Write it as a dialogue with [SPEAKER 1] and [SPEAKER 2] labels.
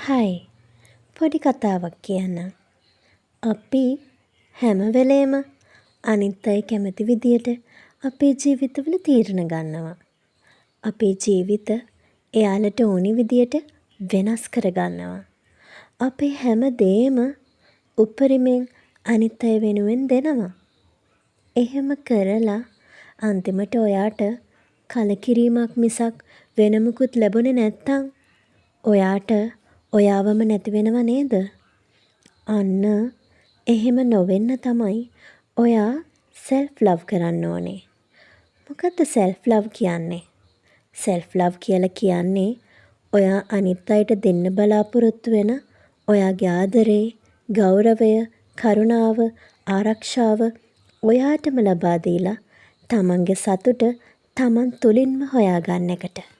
[SPEAKER 1] හයි පොඩි කතාවක් කියන්නම්. අපි හැම වෙලේම අනිත් අය කැමති විදියට අපේ ජීවිතවල තීරණ ගන්නවා. අපේ ජීවිත එයාලට ඕනි විදියට වෙනස් කරගන්නවා. අපේ හැම දේම උපරිමයෙන් අනිත් අය වෙනුවෙන් දෙනවා. එහෙම කරලා අන්තිමට ඔයාට කලකිරීමක් මිසක් වෙන මුකුත් ලැබුණේ නැත්තම් ඔයාට ඔයාවම නැති වෙනව නේද? අන්න එහෙම නොවෙන්න තමයි ඔයා සෙල්ෆ් ලව් කරන්න ඕනේ. මොකද්ද සෙල්ෆ් ලව් කියන්නේ? සෙල්ෆ් ලව් කියලා කියන්නේ ඔයා අනිත් අයට දෙන්න බලාපොරොත්තු වෙන ඔයාගේ ආදරේ, ගෞරවය, කරුණාව, ආරක්ෂාව ඔයාටම ලබා දීලා තමන්ගේ සතුට තමන් තුළින්ම හොයාගන්න එකට.